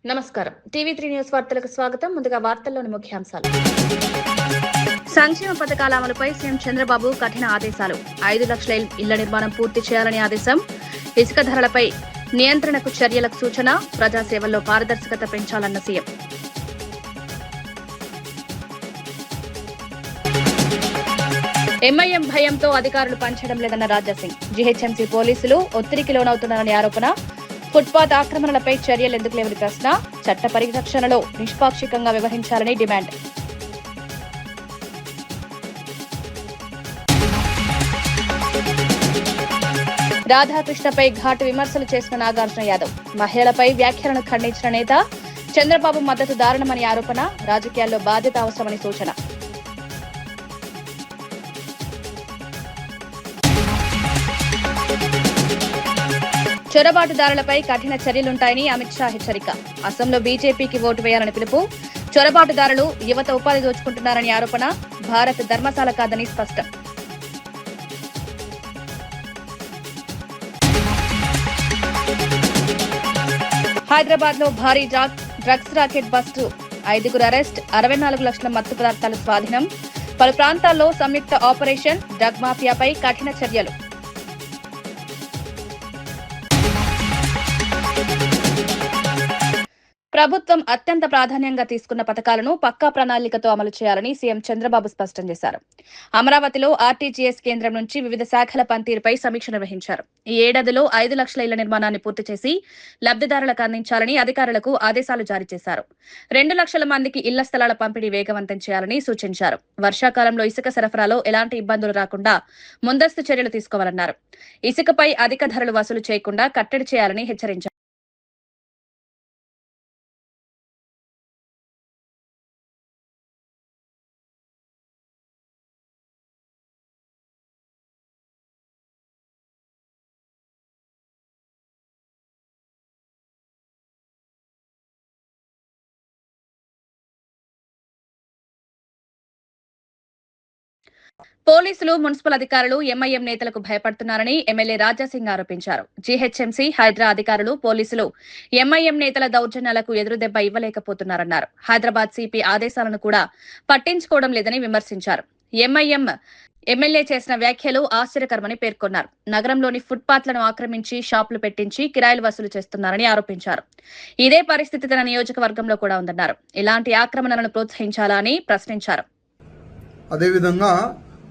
నమస్కారం. టీవీ3 న్యూస్ వార్తలకు స్వాగతం. ముందుగా వార్తల్లోని ముఖ్యాంశాలు. సంక్షేమ పథకాల అమలుపై సీఎం చంద్రబాబు కఠిన ఆదేశాలు. 5 లక్షల ఇళ్ల నిర్మాణం పూర్తి చేయాలని ఆదేశం. ఇసుక ధరలపై నియంత్రణకు చర్యలకు సూచన. ప్రజాసేవల్లో పారదర్శకత పెంచాలన్న సీఎం. ఎంఐఎం భయంతో అధికారులు పనిచేయడం లేదన్న రాజాసింగ్. జీహెచ్ఎంసీ పోలీసులు ఒత్తిడికి లోనవుతున్నారని ఆరోపణ. ఫుట్పాత్ ఆక్రమణలపై చర్యలు ఎందుకు లేవని ప్రశ్న. చట్ట పరిరక్షణలో నిష్పాక్షికంగా వ్యవహరించాలని డిమాండ్. రాధాకృష్ణపై ఘాటు విమర్శలు చేసిన నాగార్జున యాదవ్. మహిళలపై వ్యాఖ్యలను ఖండించిన నేత. చంద్రబాబు మద్దతు దారుణమని ఆరోపణ. రాజకీయాల్లో బాధ్యత అవసరమని సూచన. చొరబాటుదారులపై కఠిన చర్యలుంటాయని అమిత్ షా హెచ్చరిక. అసోంలో బీజేపీకి ఓటు వేయాలని పిలుపు. చొరబాటుదారులు యువత ఉపాధి దోచుకుంటున్నారని ఆరోపణ. భారత్ ధర్మశాల కాదని స్పష్టం. హైదరాబాద్ లో భారీ డ్రగ్స్ రాకెట్ బస్టు. 5గురు అరెస్ట్. 64 లక్షల మత్తు పదార్థాలు స్వాధీనం. పలు ప్రాంతాల్లో సంయుక్త ఆపరేషన్. డ్రగ్ మాఫియాపై కఠిన చర్యలు. ప్రభుత్వం అత్యంత ప్రాధాన్యంగా తీసుకున్న పథకాలను పక్కా ప్రణాళికతో అమలు చేయాలని సీఎం చంద్రబాబు స్పష్టం చేశారు. అమరావతిలో ఆర్టీజీఎస్ కేంద్రం నుంచి వివిధ శాఖల పనితీరుపై సమీక్ష నిర్వహించారు. ఈ ఏడాదిలో 5 లక్షల ఇళ్ల నిర్మాణాన్ని పూర్తి చేసి లబ్దిదారులకు అందించాలని అధికారులకు ఆదేశాలు జారీ చేశారు. 2 లక్షల మందికి ఇళ్ల స్థలాల పంపిణీ వేగవంతం చేయాలని సూచించారు. వర్షాకాలంలో ఇసుక సరఫరాలో ఎలాంటి ఇబ్బందులు రాకుండా ముందస్తు చర్యలు తీసుకోవాలన్నారు. ఇసుకపై అధిక ధరలు వసూలు చేయకుండా కట్టడి చేయాలని హెచ్చరించారు. పోలీసులు, మున్సిపల్ అధికారులు ఎంఐఎం నేతలకు భయపడుతున్నారని ఎమ్మెల్యే రాజాసింగ్ ఆరోపించారు. జీహెచ్ఎంసీ, హైదరా అధికారులు, పోలీసులు ఎంఐఎం నేతల దౌర్జన్యాలకు ఎదురుదెబ్బ ఇవ్వలేకపోతున్నారన్నారు. హైదరాబాద్ సిపి ఆదేశాలను కూడా పట్టించుకోవడం లేదని విమర్శించారు. ఎంఐఎం ఎమ్మెల్యే చేసిన వ్యాఖ్యలు ఆశ్చర్యకరమని పేర్కొన్నారు. నగరంలోని ఫుట్పాత్లను ఆక్రమించి షాపులు పెట్టించి కిరాయిలు వసూలు చేస్తున్నారని ఆరోపించారు. ఇదే పరిస్థితి తన నియోజకవర్గంలో కూడా ఉందన్నారు. ఇలాంటి ఆక్రమణలను ప్రోత్సహించాలా అని ప్రశ్నించారు. అదేవిధంగా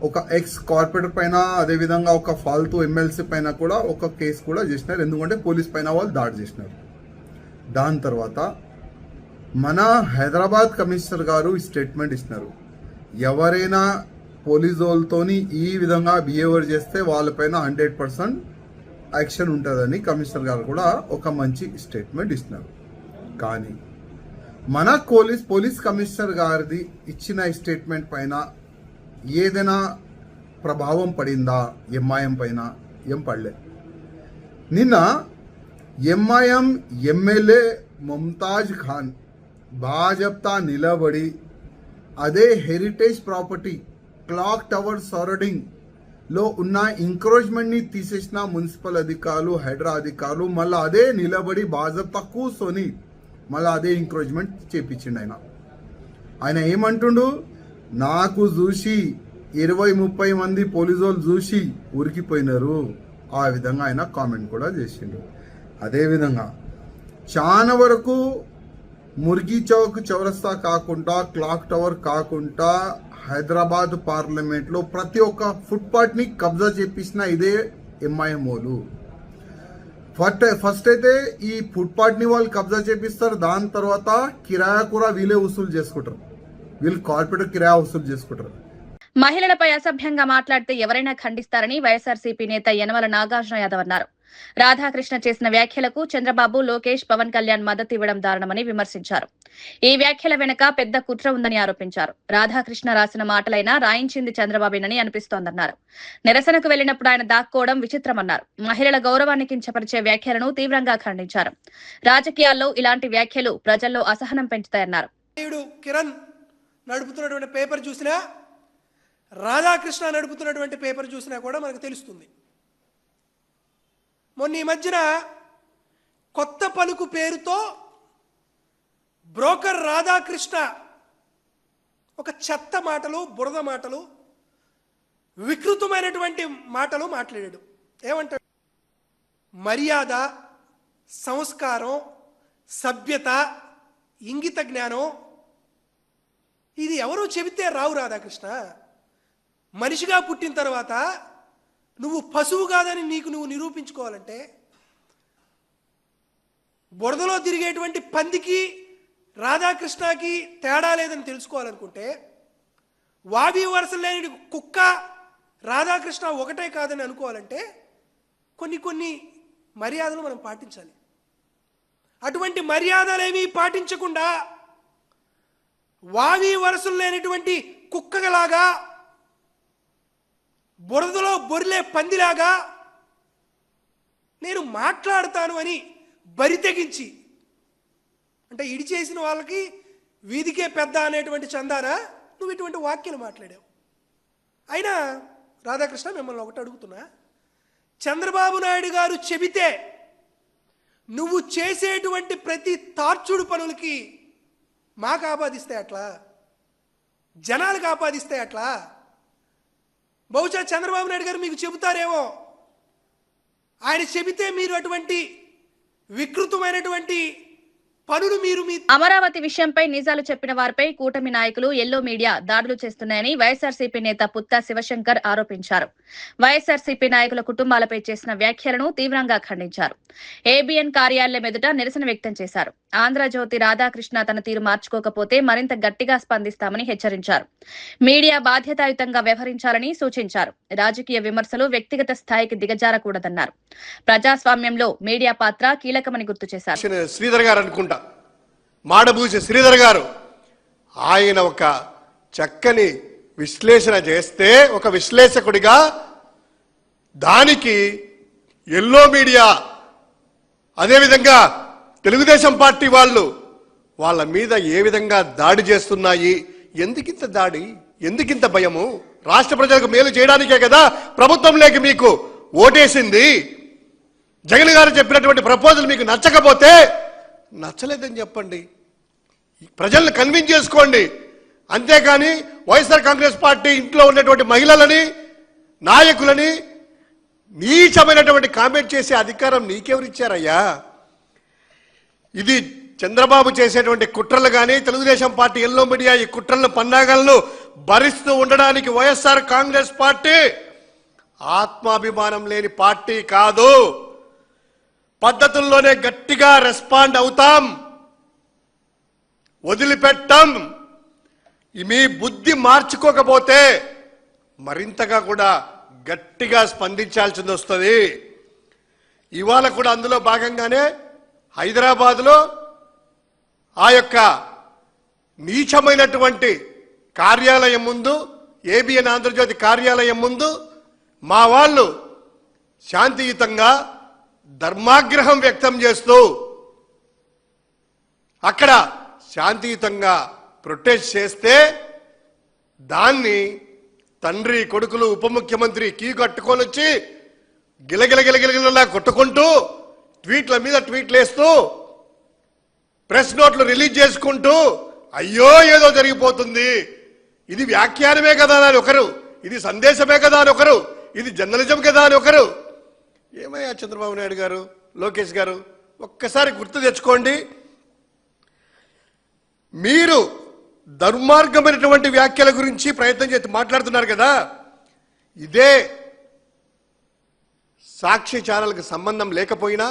ఒక ఎక్స్ కార్పొరేటర్ పైన, అదేవిధంగా ఒక ఫాల్తూ ఎమ్మెల్సీ పైన కూడా ఒక కేసు కూడా చేసినారు. ఎందుకంటే పోలీస్ పైన వాళ్ళు దాడి చేసినారు. దాని తర్వాత మన హైదరాబాద్ కమిషనర్ గారు స్టేట్మెంట్ ఇస్తున్నారు. ఎవరైనా పోలీస్ వాళ్ళతోని ఈ విధంగా బిహేవియర్ చేస్తే వాళ్ళపైన 100% యాక్షన్ ఉంటుందని కమిషనర్ గారు కూడా ఒక మంచి స్టేట్మెంట్ ఇస్తున్నారు. కానీ మన పోలీస్ కమిషనర్ గారిది ఇచ్చిన స్టేట్మెంట్ పైన ఏదైనా ప్రభావం పడిందా ఎంఐఎం పైన? ఏం పడలే. నిన్న ఎంఐఎం ఎమ్మెల్యే ముంతాజ్ ఖాన్ బాజప్తా నిలబడి అదే heritage property clock tower surrounding లో ఉన్న ఎంక్రోచ్మెంట్ ని తీసేసిన మున్సిపల్ అధికారులు, హైడ్రా అధికారులు మళ్ళీ అదే నిలబడి బాజప్తా కూర్చొని మళ్ళీ అదే ఎంక్రోచ్మెంట్ చేపించిండు. ఆయన ఏమంటుండు, నాకు చూసి 20-30 మంది పోలీసు వాళ్ళు చూసి ఉరికిపోయినారు. ఆ విధంగా ఆయన కామెంట్ కూడా చేసిండు. అదేవిధంగా చాలా వరకు ముర్గి చౌక్ చౌరస్తా కాకుండా, క్లాక్ టవర్ కాకుండా హైదరాబాద్ పార్లమెంట్లో ప్రతి ఒక్క ఫుట్పాత్ ని కబ్జా చేపించిన ఇదే ఎంఐఎంఓలు. ఫస్ట్ అయితే ఈ ఫుట్పాత్ ని వాళ్ళు కబ్జా చేపిస్తారు. దాని తర్వాత కిరాయా కూడా వీళ్ళే వసూలు చేసుకుంటారు. వీళ్ళు కార్పొరేట్ కిరాయా వసూలు చేసుకుంటారు. మహిళలపై అసభ్యంగా మాట్లాడితే ఎవరైనా ఖండిస్తారని వైఎస్ఆర్సీపీ నేత యనమల నాగార్జున యాదవ్ అన్నారు. రాధాకృష్ణ చేసిన వ్యాఖ్యలకు చంద్రబాబు, లోకేష్, పవన్ కళ్యాణ్ మద్దతు ఇవ్వడం దారుణమని విమర్శించారు. ఈ వ్యాఖ్యల వెనుక పెద్ద కుట్ర ఉందని ఆరోపించారు. రాధాకృష్ణ రాసిన మాటలైనా రాయించింది చంద్రబాబేనని అనిపిస్తోందన్నారు. నిరసనకు వెళ్లినప్పుడు ఆయన దాక్కోవడం విచిత్రమన్నారు. మహిళల గౌరవాన్ని కించపరిచే వ్యాఖ్యలను తీవ్రంగా ఖండించారు. రాజకీయాల్లో ఇలాంటి వ్యాఖ్యలు ప్రజల్లో అసహనం పెంచుతాయన్నారు. కిరణ్ నడుపుతున్నటువంటి పేపర్ చూసినా, రాధాకృష్ణ నడుపుతున్నటువంటి పేపర్ చూసినా కూడా మనకు తెలుస్తుంది. మొన్న ఈ మధ్యన కొత్త పలుకు పేరుతో బ్రోకర్ రాధాకృష్ణ ఒక చెత్త మాటలు, బురద మాటలు, వికృతమైనటువంటి మాటలు మాట్లాడాడు. ఏమంటాడు? మర్యాద, సంస్కారం, సభ్యత, ఇంగిత జ్ఞానం ఇది ఎవరో చెబితే రావు రాధాకృష్ణ. మనిషిగా పుట్టిన తర్వాత నువ్వు పశువు కాదని నీకు నువ్వు నిరూపించుకోవాలంటే, బురదలో తిరిగేటువంటి పందికి రాధాకృష్ణకి తేడా లేదని తెలుసుకోవాలనుకుంటే, వావి వరసలు లేని కుక్క రాధాకృష్ణ ఒకటే కాదని అనుకోవాలంటే కొన్ని మర్యాదలు మనం పాటించాలి. అటువంటి మర్యాదలేమీ పాటించకుండా వావి వరసలు లేనటువంటి కుక్కలాగా, బురదలో బొరిలే పందిలాగా నేను మాట్లాడతాను అని బరి తెగించి, అంటే ఇడిచేసిన వాళ్ళకి వీధికే పెద్ద అనేటువంటి చందానా నువ్వు ఇటువంటి వాక్యాలు మాట్లాడావు. అయినా రాధాకృష్ణ మిమ్మల్ని ఒకటి అడుగుతున్నా, చంద్రబాబు నాయుడు గారు చెబితే నువ్వు చేసేటువంటి ప్రతి తార్చుడు పనులకి మాకు ఆపాదిస్తే అట్లా, జనాలకు ఆపాదిస్తే అట్లా? బహుశా చంద్రబాబు నాయుడు గారు మీకు చెబుతారేమో, ఆయన చెబితే మీరు అటువంటి వికృతమైనటువంటి పనులు మీరు అమరావతి విషయంపై నిజాలు చెప్పిన వారిపై కూటమి నాయకులు ఎల్లో మీడియా దాడులు చేస్తున్నాయని వైఎస్ఆర్సీపీ నేత పుత్తా శివశంకర్ ఆరోపించారు. వైఎస్ఆర్సీపీ నాయకుల కుటుంబాలపై చేసిన వ్యాఖ్యలను తీవ్రంగా ఖండించారు. ఏబీఎన్ కార్యాలయం ఎదుట నిరసన వ్యక్తం చేశారు. ఆంధ్రజ్యోతి రాధాకృష్ణ తన తీరు మార్చుకోకపోతే మరింత గట్టిగా స్పందిస్తామని హెచ్చరించారు. మీడియా బాధ్యతాయుతంగా వ్యవహరించాలని సూచించారు. రాజకీయ విమర్శలు వ్యక్తిగత స్థాయికి దిగజారకూడదన్నారు. ప్రజాస్వామ్యంలో మీడియా పాత్ర కీలకమని గుర్తు చేశారు. శ్రీధర్ గారు అనుకుంటా, మాడబూసి శ్రీధర్ గారు, ఆయన ఒక చక్కని విశ్లేషణ చేస్తే, ఒక విశ్లేషకుడిగా దానికి ఎల్లో మీడియా అదేవిధంగా తెలుగుదేశం పార్టీ వాళ్ళ మీద ఏ విధంగా దాడి చేస్తున్నాయి, ఎందుకింత దాడి, ఎందుకింత భయము? రాష్ట్ర ప్రజలకు మేలు చేయడానికే కదా ప్రభుత్వంలోకి మీకు ఓటేసింది. జగన్ గారు చెప్పినటువంటి ప్రపోజల్ మీకు నచ్చకపోతే నచ్చలేదని చెప్పండి, ప్రజల్ని కన్విన్స్ చేసుకోండి. అంతేకాని వైఎస్ఆర్ కాంగ్రెస్ పార్టీ ఇంట్లో ఉన్నటువంటి మహిళలని, నాయకులని నీచమైనటువంటి కామెంట్ చేసే అధికారం నీకెవరిచ్చారయ్యా? ఇది చంద్రబాబు చేసేటువంటి కుట్రలు కానీ, తెలుగుదేశం పార్టీ ఎల్లో మీడియా ఈ కుట్రలను, పన్నాగాలను భరిస్తూ ఉండడానికి వైఎస్ఆర్ కాంగ్రెస్ పార్టీ ఆత్మాభిమానం లేని పార్టీ కాదు. పద్ధతుల్లోనే గట్టిగా రెస్పాండ్ అవుతాం, వదిలిపెట్టాం. మీ బుద్ధి మార్చుకోకపోతే మరింతగా కూడా గట్టిగా స్పందించాల్సింది వస్తుంది. ఇవాళ కూడా అందులో భాగంగానే హైదరాబాద్లో ఆ యొక్క నీచమైనటువంటి కార్యాలయం ముందు, ఏబిఎన్ ఆంధ్రజ్యోతి కార్యాలయం ముందు మా వాళ్ళు శాంతియుతంగా ధర్మాగ్రహం వ్యక్తం చేస్తూ అక్కడ శాంతియుతంగా ప్రొటెస్ట్ చేస్తే దాన్ని తండ్రి కొడుకులు ఉప ముఖ్యమంత్రి కీ కట్టుకొని వచ్చి గిలగిలగిలగిలగిలా కొట్టుకుంటూ ట్వీట్ల మీద ట్వీట్లు వేస్తూ ప్రెస్ నోట్లు రిలీజ్ చేసుకుంటూ అయ్యో ఏదో జరిగిపోతుంది, ఇది వ్యాఖ్యానమే కదా అని ఒకరు, ఇది సందేశమే కదా అని ఒకరు, ఇది జర్నలిజం కదా అని ఒకరు. ఏమయ్యా చంద్రబాబు నాయుడు గారు, లోకేష్ గారు, ఒక్కసారి గుర్తు తెచ్చుకోండి. మీరు దుర్మార్గమైనటువంటి వ్యాఖ్యల గురించి ప్రయత్నం చేసి మాట్లాడుతున్నారు కదా, ఇదే సాక్షి ఛానల్కి సంబంధం లేకపోయినా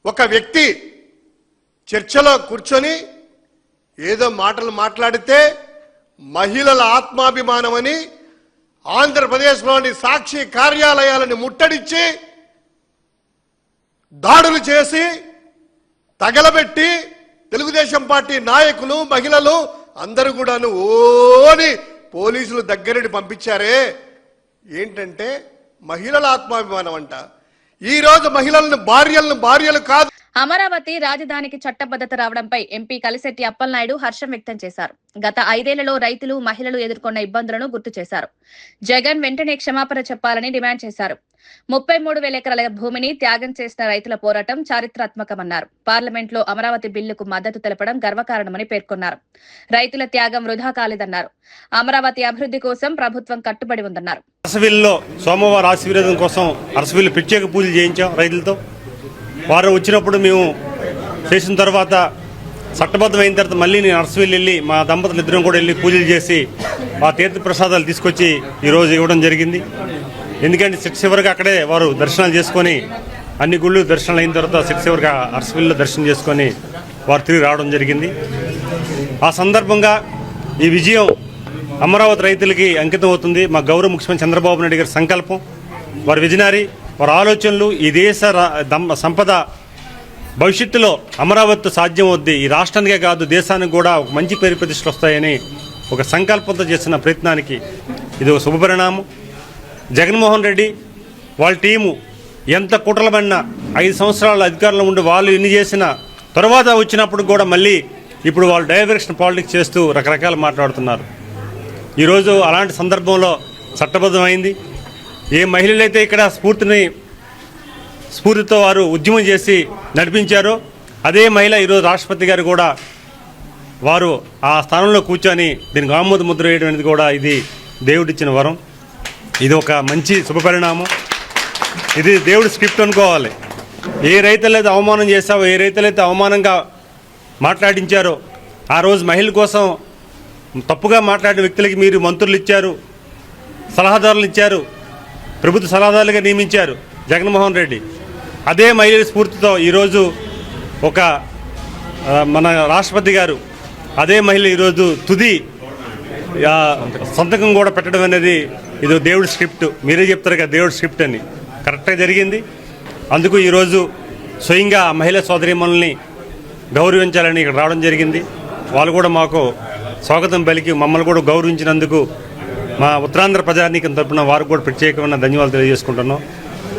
ఒక వ్యక్తి చర్చలో కూర్చొని ఏదో మాటలు మాట్లాడితే మహిళల ఆత్మాభిమానమని ఆంధ్రప్రదేశ్లోని సాక్షి కార్యాలయాలను ముట్టడించి దాడులు చేసి తగలబెట్టి తెలుగుదేశం పార్టీ నాయకులు, మహిళలు అందరూ కూడాను ఓని పోలీసులు దగ్గరని పంపించారే. ఏంటంటే మహిళల ఆత్మాభిమానం అంట. ఈ రోజు మహిళలను భార్యలు కాదు. అమరావతి రాజధానికి చట్టబద్ధత రావడంపై ఎంపీ కలిశెట్టి అప్పలనాయుడు హర్షం వ్యక్తం చేశారు. గత 5 ఏళ్లలో రైతులు, మహిళలు ఎదుర్కొన్న ఇబ్బందులను గుర్తు చేశారు. జగన్ వెంటనే క్షమాపణ చెప్పాలని డిమాండ్ చేశారు. 33,000 ఎకరాల భూమిని త్యాగం చేసిన రైతుల పోరాటం చారిత్రాత్మకమన్నారు. పార్లమెంట్లో అమరావతి బిల్లుకు మద్దతు తెలపడం గర్వకారణమని పేర్కొన్నారు. రైతుల త్యాగం వృధా కాలేదన్నారు. అమరావతి అభివృద్ధి కోసం ప్రభుత్వం కట్టుబడి ఉందన్నారు. అరసవిల్లిలో సోమవారం ఆశీర్వాదం కోసం అరసవిల్లి ప్రత్యేక పూజలు చేయించాం రైతులతో. వారు వచ్చినప్పుడు మేము చేసిన తర్వాత చట్టబద్ధమైన తర్వాత మళ్ళీ నేను అరసవిల్లి వెళ్ళి మా దంపతులు ఇద్దరం కూడా వెళ్ళి పూజలు చేసి ఆ తీర్థ ప్రసాదాలు తీసుకొచ్చి ఈరోజు ఇవ్వడం జరిగింది. ఎందుకంటే చివరికి అక్కడే వారు దర్శనాలు చేసుకొని అన్ని గుళ్ళు దర్శనాలు అయిన తర్వాత చివరికి అరసవిల్లిలో దర్శనం చేసుకొని వారు తిరిగి రావడం జరిగింది. ఆ సందర్భంగా ఈ విజయం అమరావతి రైతులకి అంకితం అవుతుంది. మా గౌరవ ముఖ్యమంత్రి చంద్రబాబు నాయుడు గారి సంకల్పం, వారి విజనరీ, వారి ఆలోచనలు ఈ దేశ సంపద భవిష్యత్తులో అమరావతి సాధ్యం అవుద్ది. ఈ రాష్ట్రానికే కాదు దేశానికి కూడా ఒక మంచి పేరు ప్రతిష్టలు వస్తాయని ఒక సంకల్పంతో చేసిన ప్రయత్నానికి ఇది ఒక శుభపరిణామం. జగన్మోహన్ రెడ్డి వాళ్ళ టీము ఎంత కుట్రలబడినా 5 సంవత్సరాల అధికారంలో ఉండి వాళ్ళు ఎన్ని చేసిన తర్వాత వచ్చినప్పుడు కూడా మళ్ళీ ఇప్పుడు వాళ్ళు డైవర్షన్ పాలిటిక్స్ చేస్తూ రకరకాలు మాట్లాడుతున్నారు. ఈరోజు అలాంటి సందర్భంలో చట్టబద్ధమైంది. ఏ మహిళలైతే ఇక్కడ స్ఫూర్తితో వారు ఉద్యమం చేసి నడిపించారో అదే మహిళ ఈరోజు రాష్ట్రపతి గారు కూడా వారు ఆ స్థానంలో కూర్చొని దీనికి ఆమోద ముద్ర వేయడం అనేది కూడా ఇది దేవుడిచ్చిన వరం. ఇది ఒక మంచి శుభపరిణామం. ఇది దేవుడి స్క్రిప్ట్ అనుకోవాలి. ఏ రైతులైతే అవమానం చేశావో, ఏ రైతులైతే అవమానంగా మాట్లాడించారో ఆ రోజు మహిళల కోసం తప్పుగా మాట్లాడిన వ్యక్తులకి మీరు మంత్రులు ఇచ్చారు, సలహాదారులు ఇచ్చారు, ప్రభుత్వ సలహాదారులుగా నియమించారు జగన్మోహన్ రెడ్డి. అదే మహిళల స్ఫూర్తితో ఈరోజు ఒక మన రాష్ట్రపతి గారు అదే మహిళ ఈరోజు తుది సంతకం కూడా పెట్టడం అనేది ఇది దేవుడి స్క్రిప్ట్. మీరే చెప్తారు కదా దేవుడి స్క్రిప్ట్ అని, కరెక్ట్గా జరిగింది. అందుకు ఈరోజు స్వయంగా మహిళా సోదరీమణుల్ని గౌరవించాలని ఇక్కడ రావడం జరిగింది. వాళ్ళు కూడా మాకు స్వాగతం పలికి మమ్మల్ని కూడా గౌరవించినందుకు మా ఉత్తరాంధ్ర ప్రజానీకం తరపున వారికి కూడా ప్రత్యేకమైన ధన్యవాదాలు తెలియజేసుకుంటున్నాం.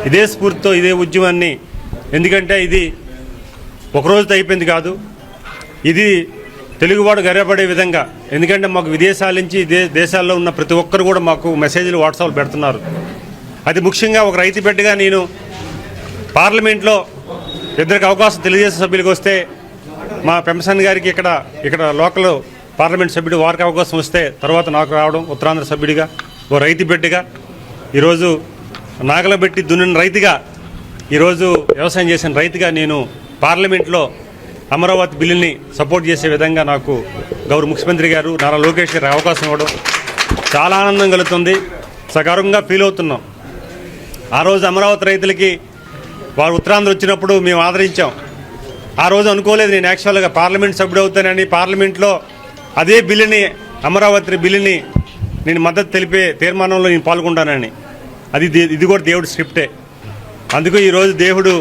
ఇదే స్ఫూర్తితో ఇదే ఉద్యమాన్ని, ఎందుకంటే ఇది ఒకరోజుతో అయిపోయింది కాదు, ఇది తెలుగువాడు గర్వపడే విధంగా. ఎందుకంటే మాకు విదేశాల నుంచి దేశాల్లో ఉన్న ప్రతి ఒక్కరు కూడా మాకు మెసేజ్లు వాట్సాప్లు పెడుతున్నారు. అది ముఖ్యంగా ఒక రైతు బిడ్డగా నేను పార్లమెంట్లో ఇద్దరికి అవకాశం తెలుగుదేశం సభ్యులకు వస్తే మా పెంపసాని గారికి ఇక్కడ లోకల్ పార్లమెంట్ సభ్యుడు వారికి అవకాశం వస్తే తర్వాత నాకు రావడం ఉత్తరాంధ్ర సభ్యుడిగా ఓ రైతు బిడ్డగా ఈరోజు నాగల పెట్టి దున్నిన రైతుగా, ఈరోజు వ్యవసాయం చేసిన రైతుగా నేను పార్లమెంట్లో అమరావతి బిల్లుని సపోర్ట్ చేసే విధంగా నాకు గౌరవ ముఖ్యమంత్రి గారు నారా లోకేష్ గారు అవకాశం ఇవ్వడం చాలా ఆనందం కలుగుతుంది. సగర్వంగా ఫీల్ అవుతున్నాం. ఆ రోజు అమరావతి రైతులకి వారు ఉత్తరాంధ్ర వచ్చినప్పుడు మేము ఆదరించాం. ఆ రోజు అనుకోలేదు నేను యాక్చువల్గా పార్లమెంట్ సభ్యుడు అవుతానని, పార్లమెంట్లో అదే బిల్లుని అమరావతి బిల్లుని నేను మద్దతు తెలిపే తీర్మానంలో నేను పాల్గొంటానని. ఇది కూడా దేవుడి స్క్రిప్టే. అందుకు ఈరోజు దేవుడు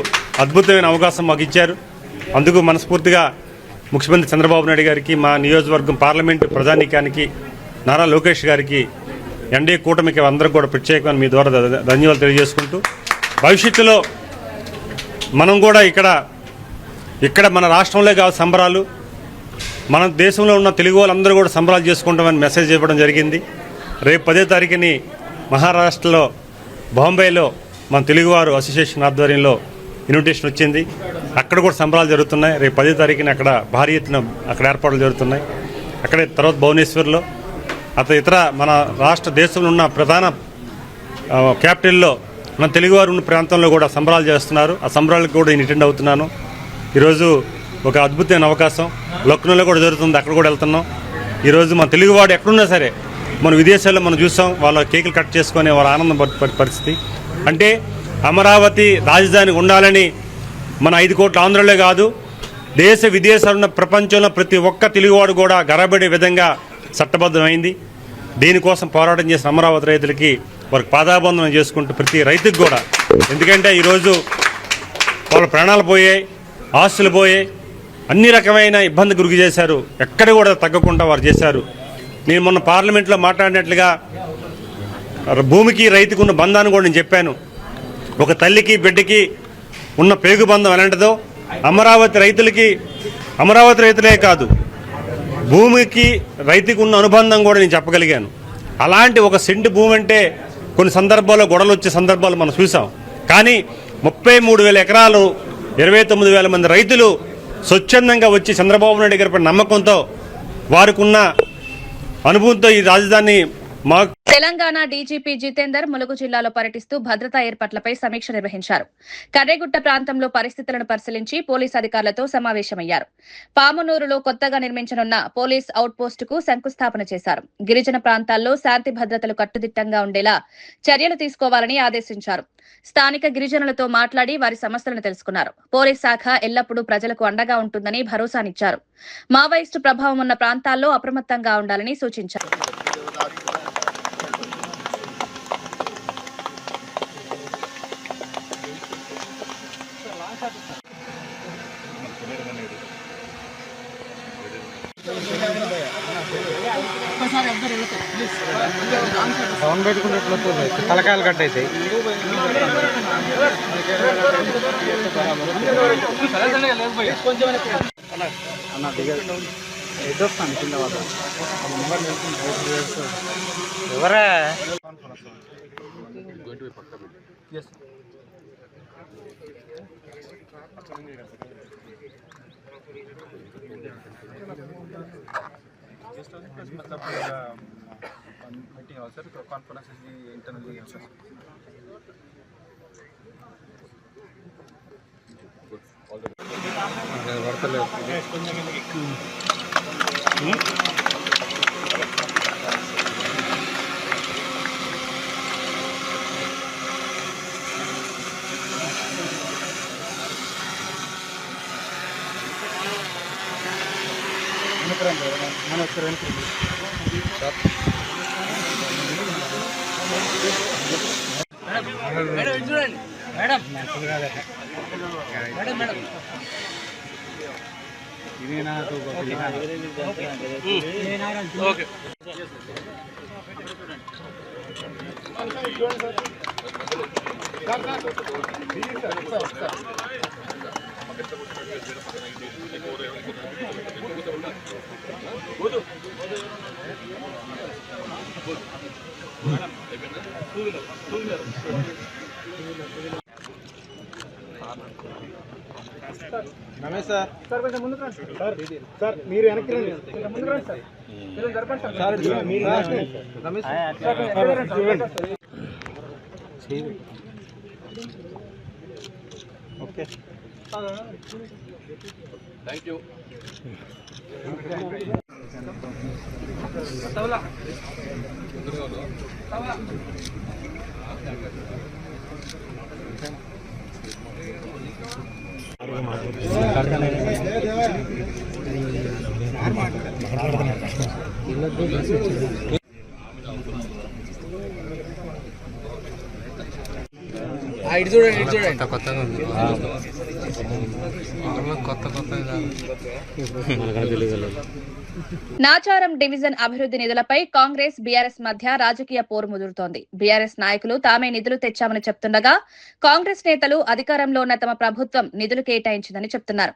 అద్భుతమైన అవకాశం మాకు ఇచ్చారు. అందుకు మనస్ఫూర్తిగా ముఖ్యమంత్రి చంద్రబాబు నాయుడు గారికి, మా నియోజకవర్గం పార్లమెంటు ప్రజానీకానికి, నారా లోకేష్ గారికి, ఎన్డీఏ కూటమికి అందరికి కూడా ప్రత్యేకమైన మీ ద్వారా ధన్యవాదాలు తెలియజేసుకుంటూ, భవిష్యత్తులో మనం కూడా ఇక్కడ మన రాష్ట్రంలో కావాలి సంబరాలు, మన దేశంలో ఉన్న తెలుగు వాళ్ళందరూ కూడా సంబరాలు చేసుకుంటామని మెసేజ్ ఇవ్వడం జరిగింది. రేపు 10వ తారీఖుని మహారాష్ట్రలో బాంబేలో మన తెలుగువారు అసోసియేషన్ ఆధ్వర్యంలో ఇన్విటేషన్ వచ్చింది. అక్కడ కూడా సంబరాలు జరుగుతున్నాయి. రేపు 10వ తారీఖున అక్కడ భారీ ఎత్తున అక్కడ ఏర్పాట్లు జరుగుతున్నాయి. అక్కడే తర్వాత భువనేశ్వర్లో ఇతర మన రాష్ట్ర దేశంలో ఉన్న ప్రధాన క్యాపిటల్లో మన తెలుగువారు ఉన్న ప్రాంతంలో కూడా సంబరాలు చేస్తున్నారు. ఆ సంబరాలకు కూడా నేను అటెండ్ అవుతున్నాను. ఈరోజు ఒక అద్భుతమైన అవకాశం. లక్నోలో కూడా జరుగుతుంది, అక్కడ కూడా వెళ్తున్నాం. ఈరోజు మన తెలుగువాడు ఎక్కడున్నా సరే, మన విదేశాల్లో మనం చూసాం, వాళ్ళ కేకులు కట్ చేసుకునే వాళ్ళ ఆనందం పరిస్థితి. అంటే అమరావతి రాజధాని ఉండాలని మన 5 కోట్ల ఆంధ్రలో కాదు, దేశ విదేశాలున్న ప్రపంచంలో ప్రతి ఒక్క తెలుగువాడు కూడా గర్వపడే విధంగా చట్టబద్ధమైంది. దీనికోసం పోరాటం చేసిన అమరావతి రైతులకి వారికి పాదాబంధనం చేసుకుంటూ ప్రతి రైతుకు కూడా, ఎందుకంటే ఈరోజు వాళ్ళ ప్రాణాలు పోయాయి, ఆస్తులు పోయాయి, అన్ని రకమైన ఇబ్బంది గురి చేశారు. ఎక్కడ కూడా తగ్గకుండా వారు చేశారు. నేను మొన్న పార్లమెంట్లో మాట్లాడినట్లుగా భూమికి రైతుకు ఉన్న బంధాన్ని కూడా నేను చెప్పాను. ఒక తల్లికి బిడ్డకి ఉన్న పేగు బంధం ఎలాంటిదో అమరావతి రైతులే కాదు, భూమికి రైతుకు ఉన్న అనుబంధం కూడా నేను చెప్పగలిగాను. అలాంటి ఒక సెంటు భూమి అంటే కొన్ని సందర్భాల్లో గొడవలు వచ్చే సందర్భాలు మనం చూసాం. కానీ 33,000 ఎకరాలు 29,000 మంది రైతులు స్వచ్ఛందంగా వచ్చి చంద్రబాబు నాయుడు గారిపై నమ్మకంతో వారికున్న అనుభవంతో ఈ రాజధాని తెలంగాణ డీజీపీ జితేందర్ ములుగు జిల్లాలో పర్యటిస్తూ భద్రతా ఏర్పాట్లపై సమీక్ష నిర్వహించారు. కర్రెగుట్ట ప్రాంతంలో పరిస్థితులను పరిశీలించి పోలీసు అధికారులతో సమావేశమయ్యారు. పామునూరులో కొత్తగా నిర్మించనున్న పోలీస్ అవుట్ పోస్టుకు శంకుస్థాపన చేశారు. గిరిజన ప్రాంతాల్లో శాంతి భద్రతలు కట్టుదిట్టంగా ఉండేలా చర్యలు తీసుకోవాలని ఆదేశించారు. స్థానిక గిరిజనులతో మాట్లాడి వారి సమస్యలను తెలుసుకున్నారు. పోలీస్ శాఖ ఎల్లప్పుడూ ప్రజలకు అండగా ఉంటుందని భరోసానిచ్చారు. మావోయిస్టు ప్రభావం ఉన్న ప్రాంతాల్లో అప్రమత్తంగా ఉండాలని సూచించారు. సౌండ్ పెట్టుకున్నట్లు తలకాయలు కట్ అవుతాయి. ఎవరా मीटिंग हो सर, तो कॉन्फ्रेंस इंटरनली हो सर. రమేష్ సార్ కొంచెం ముందుకు రండి సార్. మీరు వెనక్కి రండి, కొంచెం ముందుకు రండి సార్. మీరు జరపండి sir. Ramesh okay, thank you. ఇటు చూడండి, ఇటు చూడండి. కొత్తగా ఉంది, కొత్త నాచారం డివిజన్ అభివృద్ధి నిధులపై కాంగ్రెస్ బీఆర్ఎస్ మధ్య రాజకీయ పోరు ముదురుతోంది. బీఆర్ఎస్ నాయకులు తామే నిధులు తెచ్చామని చెప్తుండగా కాంగ్రెస్ నేతలు అధికారంలో ఉన్న తమ ప్రభుత్వం నిధులు కేటాయించిందని చెప్తున్నారు.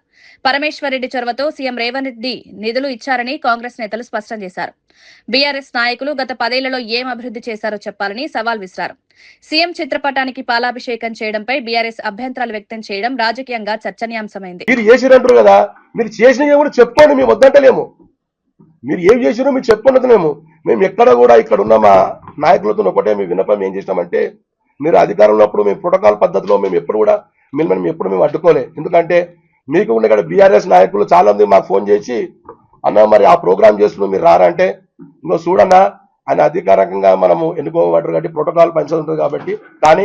పరమేశ్వర్ రెడ్డి చొరవతో సీఎం రేవంత్ రెడ్డి నిధులు ఇచ్చారని కాంగ్రెస్ నేతలు స్పష్టం చేశారు. బీఆర్ఎస్ నాయకులు గత 10 ఏళ్లలో ఏం అభివృద్ధి చేశారో చెప్పాలని సవాల్ విసిరారు. సీఎం చిత్రపటానికి పాలాభిషేకం చేయడంపై బీఆర్ఎస్ అభ్యంతరాలు వ్యక్తం చేయడం రాజకీయంగా చర్చనీయాంశమైంది. మీరు చేసిరంటారు కదా, మీరు చేసినవి కూడా చెప్పుకోండి, మేము వద్దంటలేము. మీరు ఏం చేసిరో మీరు చెప్పుకున్నదేమో. మేము ఎక్కడ కూడా ఇక్కడ ఉన్న మా నాయకులతో ఒకటే మీ విన్నపం ఏం చేసినామంటే, మీరు అధికారంలో ఉన్నప్పుడు మేము ప్రోటోకాల్ పద్ధతిలో మేము ఎప్పుడు కూడా మేము అడ్డుకోలే. ఎందుకంటే మీకు ఉన్న ఇక్కడ బీఆర్ఎస్ నాయకులు చాలా మంది మాకు ఫోన్ చేసి, అన్న మరి ఆ ప్రోగ్రామ్ చేస్తున్నాం మీరు రారంటే, ఇంకో చూడన్నా ఆయన అధికారికంగా మనము ఎన్నుకోబడ్డారు కాబట్టి ప్రోటోకాల్ పంచాలి ఉంటుంది కాబట్టి, కానీ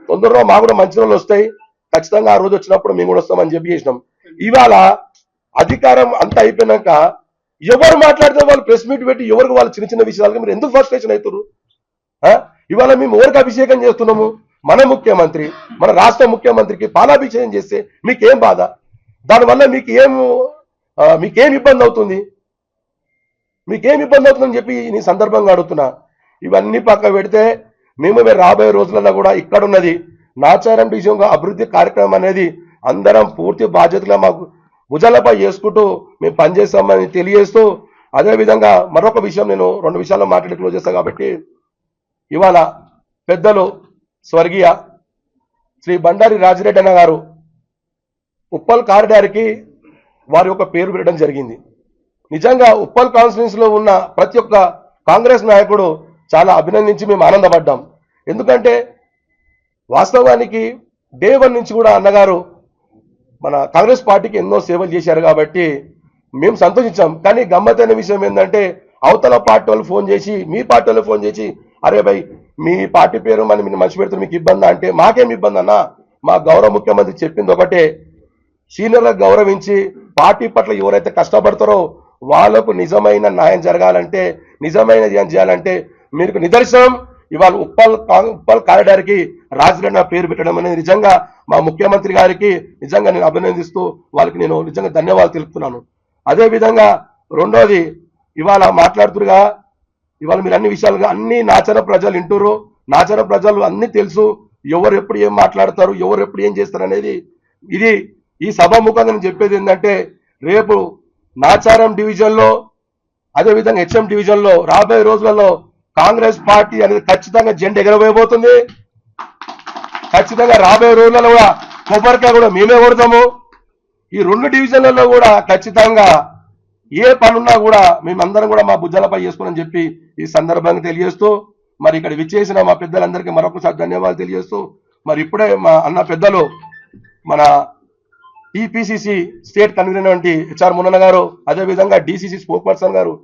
తొందరలో మాకు కూడా మంచి రోజులు వస్తాయి, ఖచ్చితంగా ఆ రోజు వచ్చినప్పుడు మేము కూడా వస్తామని చెప్పి చేసినాం. ఇవాళ అధికారం అంతా అయిపోయినాక ఎవరు మాట్లాడితే వాళ్ళు ప్రెస్ మీట్ పెట్టి ఎవరికి వాళ్ళు చిన్న చిన్న విషయాలకి మీరు ఎందుకు ఫ్రస్ట్రేషన్ అవుతారు? ఇవాళ మేము ఎవరికి అభిషేకం చేస్తున్నాము? మన ముఖ్యమంత్రి, మన రాష్ట్ర ముఖ్యమంత్రికి పాలాభిషేకం చేస్తే మీకేం బాధ? దానివల్ల మీకేం ఇబ్బంది అవుతుంది? మీకేం ఇబ్బంది అవుతుందని చెప్పి నీ సందర్భంగా అడుగుతున్నా. ఇవన్నీ పక్క పెడితే మేము రాబోయే రోజులలో కూడా ఇక్కడ ఉన్నది నాచారం డివిజన్ అభివృద్ధి కార్యక్రమం అనేది అందరం పూర్తి బాధ్యతగా మాకు భుజాలపై చేసుకుంటూ మేము పనిచేస్తామని తెలియజేస్తూ, అదేవిధంగా మరొక విషయం, నేను 2 విషయాల్లో మాట్లాడి క్లోజ్ చేస్తాను కాబట్టి, ఇవాళ పెద్దలు స్వర్గీయ శ్రీ బండారి రాజిరెడ్డి అన్న గారు ఉప్పల్ కారిడార్కి వారి యొక్క పేరు పెట్టడం జరిగింది. నిజంగా ఉప్పల్ కాన్స్టిట్యున్సీ లో ఉన్న ప్రతి ఒక్క కాంగ్రెస్ నాయకుడు చాలా అభినందించి మేము ఆనందపడ్డాం. ఎందుకంటే వాస్తవానికి డే 1 నుంచి కూడా అన్నగారు మన కాంగ్రెస్ పార్టీకి ఎన్నో సేవలు చేశారు కాబట్టి మేము సంతోషించాం. కానీ గమ్మత్తైన విషయం ఏంటంటే అవతల పార్టీ వాళ్ళు ఫోన్ చేసి, మీ పార్టీ వాళ్ళు ఫోన్ చేసి, అరే భయ్ మీ పార్టీ పేరు మనం మంచి పెడుతున్నారు, మీకు ఇబ్బంది అంటే, మాకేం ఇబ్బంది అన్నా, మా గౌరవ ముఖ్యమంత్రి చెప్పింది ఒకటే, సీనియర్లకు గౌరవించి పార్టీ పట్ల ఎవరైతే కష్టపడతారో వాళ్లకు నిజమైన న్యాయం జరగాలంటే, నిజమైన న్యాయం చేయాలంటే, మీకు నిదర్శనం ఇవాళ ఉప్పల్ కారిడార్కి రాజిరెడ్డి పేరు పెట్టడం అనేది నిజంగా మా ముఖ్యమంత్రి గారికి నిజంగా నేను అభినందిస్తూ వాళ్ళకి నేను నిజంగా ధన్యవాదాలు తెలుపుతున్నాను. అదేవిధంగా రెండోది, ఇవాళ మాట్లాడుతురుగా, ఇవాళ మీరు అన్ని విషయాలుగా అన్ని నాచర ప్రజలు వింటురు, నాచర ప్రజలు అన్ని తెలుసు, ఎవరు ఎప్పుడు ఏం మాట్లాడతారు, ఎవరు ఎప్పుడు ఏం చేస్తారు అనేది. ఇది ఈ సభాముఖంగా నేను చెప్పేది ఏంటంటే, రేపు నాచారం డివిజన్లో అదేవిధంగా హెచ్ఎం డివిజన్లో రాబోయే రోజులలో కాంగ్రెస్ పార్టీ అనేది ఖచ్చితంగా జెండా ఎగరవేయబోతుంది. ఖచ్చితంగా రాబోయే రోజులలో కూడా కొబ్బరికాయ కూడా మేమే కొడతాము. ఈ 2 డివిజన్లలో కూడా ఖచ్చితంగా ఏ పనున్నా కూడా మేమందరం కూడా మా భుజాలపై చేసుకుని చెప్పి ఈ సందర్భంగా తెలియజేస్తూ, మరి ఇక్కడ విచ్చేసిన మా పెద్దలందరికీ మరొకసారి ధన్యవాదాలు తెలియజేస్తూ, మరి ఇప్పుడే మా అన్న పెద్దలు మన టీపీసీసీ స్టేట్ కన్వీనర్ వంటి హెచ్ఆర్ మునన్న గారు, అదేవిధంగా డీసీసీ స్పోక్ పర్సన్ గారు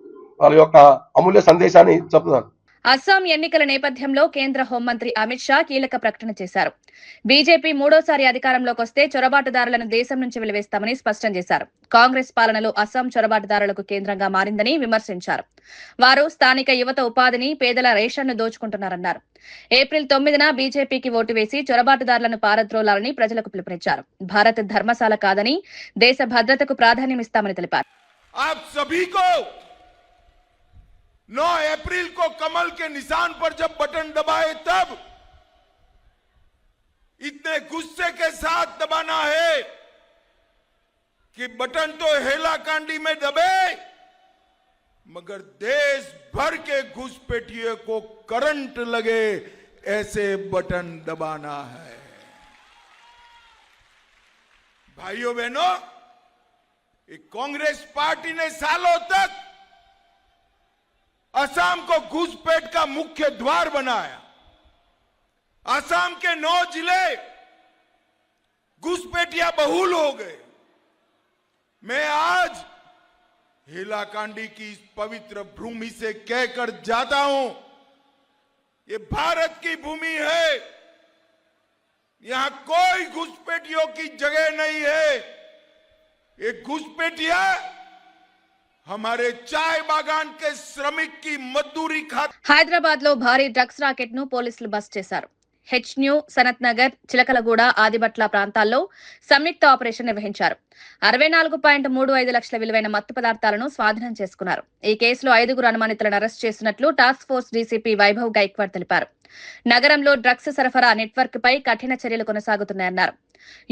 వాళ్ళ యొక్క అమూల్య సందేశాన్ని చెప్తున్నారు. అస్సాం ఎన్నికల నేపథ్యంలో కేంద్ర హోంమంత్రి అమిత్ షా కీలక ప్రకటన చేశారు. బీజేపీ 3వ అధికారంలోకి వస్తే చొరబాటుదారులను దేశం నుంచి వెలివేస్తామని స్పష్టం చేశారు. కాంగ్రెస్ పాలనలో అస్సాం చొరబాటుదారులకు కేంద్రంగా మారిందని విమర్శించారు. వారు స్థానిక యువత ఉపాధిని, పేదల రేషన్ను దోచుకుంటున్నారన్నారు. ఏప్రిల్ 9న బీజేపీకి ఓటు వేసి చొరబాటుదారులను పారద్రోలాలని ప్రజలకు పిలుపునిచ్చారు. భారత్ ధర్మశాల కాదని దేశ భద్రతకు ప్రాధాన్యమిస్తామని తెలిపారు. 9 अप्रैल को कमल के निशान पर जब बटन दबाए तब इतने गुस्से के साथ दबाना है कि बटन तो हेलाकांडी में दबे मगर देश भर के घुसपैठियों को करंट लगे, ऐसे बटन दबाना है। भाइयों बहनों, कांग्रेस पार्टी ने सालों तक असम को घुसपैठ का मुख्य द्वार बनाया। असम के 9 जिले घुसपैठिया बहुल हो गए। मैं आज हेलाकांडी की इस पवित्र भूमि से कहकर जाता हूं, ये भारत की भूमि है, यहां कोई घुसपैठियों की जगह नहीं है। ये घुसपैठिया हमारे चाय बागान के श्रमिक की मजदूरी खाते। హైదరాబాద్ లో భారీ డ్రగ్స్ రాకెట్ ను పోలీసులు బస్ట్ చేశారు. హెచ్న్యూ, సనత్ నగర్, చిలకలగూడ, ఆదిబట్ల ప్రాంతాల్లో సంయుక్త ఆపరేషన్ నిర్వహించారు. 64.35 లక్షల విలువైన మత్తు పదార్థాలను స్వాధీనం చేసుకున్నారు. ఈ కేసులో 5 అనుమానితులను అరెస్ట్ చేసినట్లు task force DCP Vaibhav Gaikwad తెలిపారు. నగరంలో డ్రగ్స్ సరఫరా నెట్వర్క్ పై కఠిన చర్యలు కొనసాగుతున్నాయన్నారు.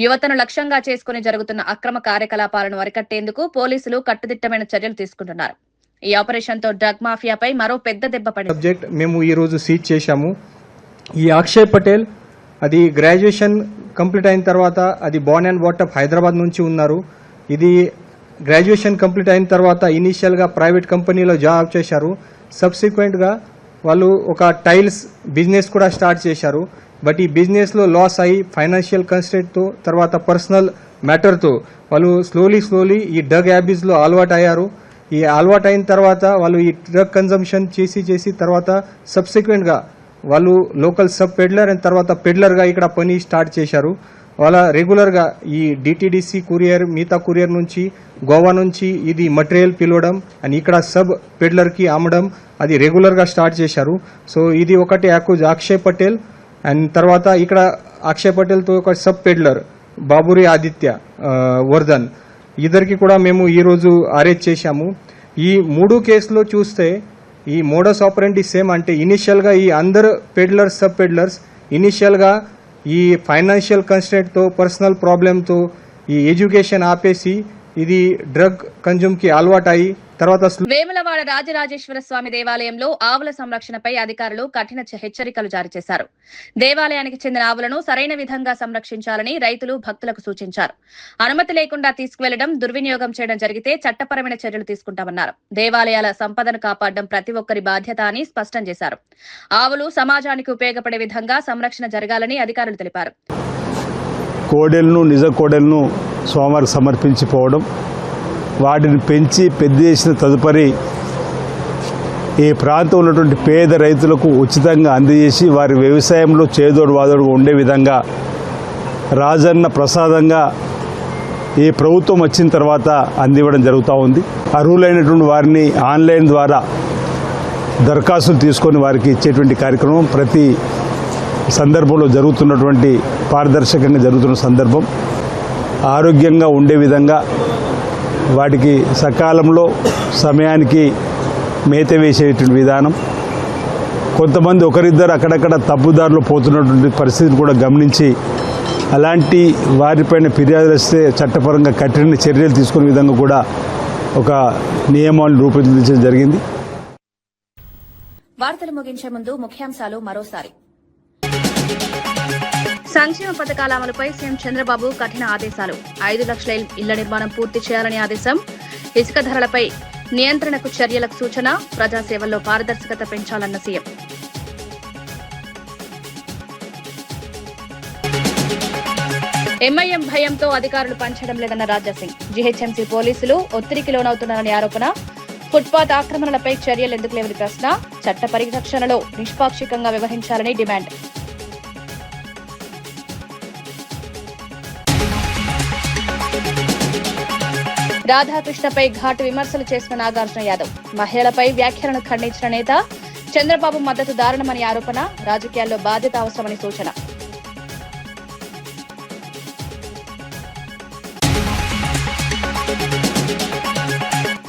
యువతను లక్ష్యంగా చేసుకుని జరుగుతున్న అక్రమ కార్యకలాపాలను అరికట్టేందుకు పోలీసులు కట్టుదిట్టమైన చర్యలు తీసుకుంటున్నారు. ఈ ఆపరేషన్ తో డ్రగ్ మాఫియాపై మరో పెద్ద దెబ్బ పడింది. సబ్జెక్ట్ మేము ఈ రోజు సీజ్ చేశాము. ఈ అక్షయ్ పటేల్ అది గ్రాడ్యుయేషన్ కంప్లీట్ అయిన తర్వాత అది బోర్న్ అండ్ బాటప్ హైదరాబాద్ నుంచి ఉన్నారు. ఇది గ్రాడ్యుయేషన్ కంప్లీట్ అయిన తర్వాత ఇనీషియల్ గా ప్రైవేట్ కంపెనీలో జాబ్ చేశారు. సబ్సిక్వెంట్ గా వాళ్ళు ఒక టైల్స్ బిజినెస్ కూడా స్టార్ట్ చేశారు. బట్ ఈ బిజినెస్ లో లాస్ అయ్యి ఫైనాన్షియల్ కన్స్ట్రెంట్ తో తర్వాత పర్సనల్ మ్యాటర్ తో వాళ్ళు స్లోలీ ఈ డ్రగ్ హ్యాబిట్స్ లో అలవాటు అయ్యారు. ఈ అలవాటు అయిన తర్వాత వాళ్ళు ఈ డ్రగ్ కన్జంప్షన్ చేసి తర్వాత సబ్సిక్వెంట్ గా వాళ్ళు లోకల్ సబ్ పెడ్లర్ అండ్ తర్వాత పెడ్లర్ గా ఇక్కడ పని స్టార్ట్ చేశారు. వాళ్ళ రెగ్యులర్ గా ఈ డిటిడిసి కురియర్, మిగతా కురియర్ నుంచి గోవా నుంచి ఇది మటీరియల్ పిలవడం అండ్ ఇక్కడ సబ్ పెడ్లర్ కి అమ్మడం అది రెగ్యులర్ గా స్టార్ట్ చేశారు. సో ఇది ఒకటి అక్యూజ్ అక్షయ్ పటేల్ అండ్ తర్వాత ఇక్కడ అక్షయ్ పటేల్ తో ఒక సబ్ పెడ్లర్ బాబురి ఆదిత్య వర్ధన్ ఇద్దరికి కూడా మేము ఈ రోజు అరెస్ట్ చేశాము. ఈ 3 కేసులో చూస్తే ఈ మోడస్ ఆపరెండి సేమ్, అంటే ఇనిషియల్ గా ఈ అందరు పెడ్లర్స్ సబ్ పెడ్లర్స్ ఇనిషియల్ గా ఈ ఫైనాన్షియల్ కన్స్ట్రెంట్తో పర్సనల్ ప్రాబ్లంతో ఈ ఎడ్యుకేషన్ ఆపేసి ఇది డ్రగ్ కన్జ్యూమ్కి అలవాటయి తర్వాత వేములవాడ రాజరాజేశ్వర స్వామి దేవాలయంలో ఆవుల సంరక్షణపై అధికారులు కఠిన హెచ్చరికలు జారీ చేశారు. దేవాలయానికి చెందిన ఆవులను సరైన విధంగా సంరక్షించాలని రైతులు భక్తులకు సూచించారు. అనుమతి లేకుండా తీసుకువెళ్లడం, దుర్వినియోగం చేయడం జరిగితే చట్టపరమైన చర్యలు తీసుకుంటామన్నారు. దేవాలయాల సంపదను కాపాడడం ప్రతి ఒక్కరి బాధ్యత అని స్పష్టం చేశారు. ఆవులు సమాజానికి ఉపయోగపడే విధంగా సంరక్షణ జరగాలని అధికారులు తెలిపారు. కోడెలను నిజ కోడెలను స్వామివారికి సమర్పించిపోవడం, వాటిని పెంచి పెద్ద చేసిన తదుపరి ఈ ప్రాంతంలో ఉన్నటువంటి పేద రైతులకు ఉచితంగా అందజేసి వారి వ్యవసాయంలో చేదోడు వాదోడుగా ఉండే విధంగా రాజన్న ప్రసాదంగా ఈ ప్రభుత్వం వచ్చిన తర్వాత అందివ్వడం జరుగుతూ ఉంది. అర్హులైనటువంటి వారిని ఆన్లైన్ ద్వారా దరఖాస్తులు తీసుకొని వారికి ఇచ్చేటువంటి కార్యక్రమం ప్రతి సందర్భంలో జరుగుతున్నటువంటి పారదర్శకంగా జరుగుతున్న సందర్భం. ఆరోగ్యంగా ఉండే విధంగా వాటికి సకాలంలో సమయానికి మేత వేసేటువంటి విధానం, కొంతమంది ఒకరిద్దరు అక్కడక్కడ తప్పుదారిలో పోతున్నటువంటి పరిస్థితిని కూడా గమనించి అలాంటి వారిపైన ఫిర్యాదులు వస్తే చట్టపరంగా కఠిన చర్యలు తీసుకునే విధంగా కూడా ఒక నియమాలను రూపొందించడం జరిగింది. వార్తలు ముగించే ముందు ముఖ్యాంశాలు మరోసారి. సంక్షేమ పథకాల అమలుపై సీఎం చంద్రబాబు కఠిన ఆదేశాలు. 5 లక్షల ఇళ్ల నిర్మాణం పూర్తి చేయాలని ఆదేశం. ఇసుక ధరలపై నియంత్రణకు చర్యలకు సూచన. ప్రజాసేవల్లో పారదర్శకత పెంచాలన్న సీఎం. ఎంఐఎం భయంతో అధికారులు పనిచేయడం లేదన్న రాజాసింగ్. జీహెచ్ఎంసీ పోలీసులు ఒత్తిడికి లోనవుతున్నారని ఆరోపణ. ఫుట్పాత్ ఆక్రమణలపై చర్యలు ఎందుకు లేవని ప్రశ్న. చట్ట పరిరక్షణలో నిష్పాక్షికంగా వ్యవహరించాలని డిమాండ్. రాధాకృష్ణపై ఘాటు విమర్శలు చేసిన నాగార్జున యాదవ్. మహిళలపై వ్యాఖ్యలను ఖండించిన నేత. చంద్రబాబు మద్దతు దారుణమని ఆరోపణ. రాజకీయాల్లో బాధ్యత అవసరమని సూచన.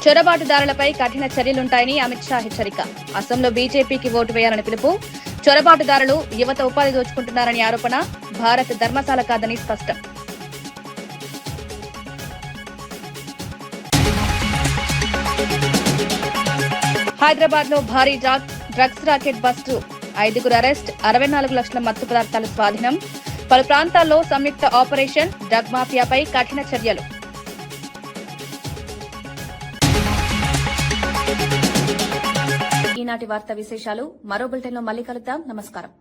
చొరబాటుదారులపై కఠిన చర్యలుంటాయని అమిత్ షా హెచ్చరిక. అసోంలో బీజేపీకి ఓటు వేయాలని పిలుపు. చొరబాటుదారులు యువత ఉపాధి దోచుకుంటున్నారని ఆరోపణ. భారత్ ధర్మశాల కాదని స్పష్టం. హైదరాబాద్ లో భారీ డ్రగ్స్ రాకెట్ బస్టు. 5గురు అరెస్ట్. 64 లక్షల మత్తు పదార్థాలు స్వాధీనం. పలు ప్రాంతాల్లో సంయుక్త ఆపరేషన్. డ్రగ్ మాఫియాపై కఠిన చర్యలు. ఈనాటి వార్తా విశేషాలు మరో బులెటిన్లో మళ్ళీ కలుద్దాం. నమస్కారం.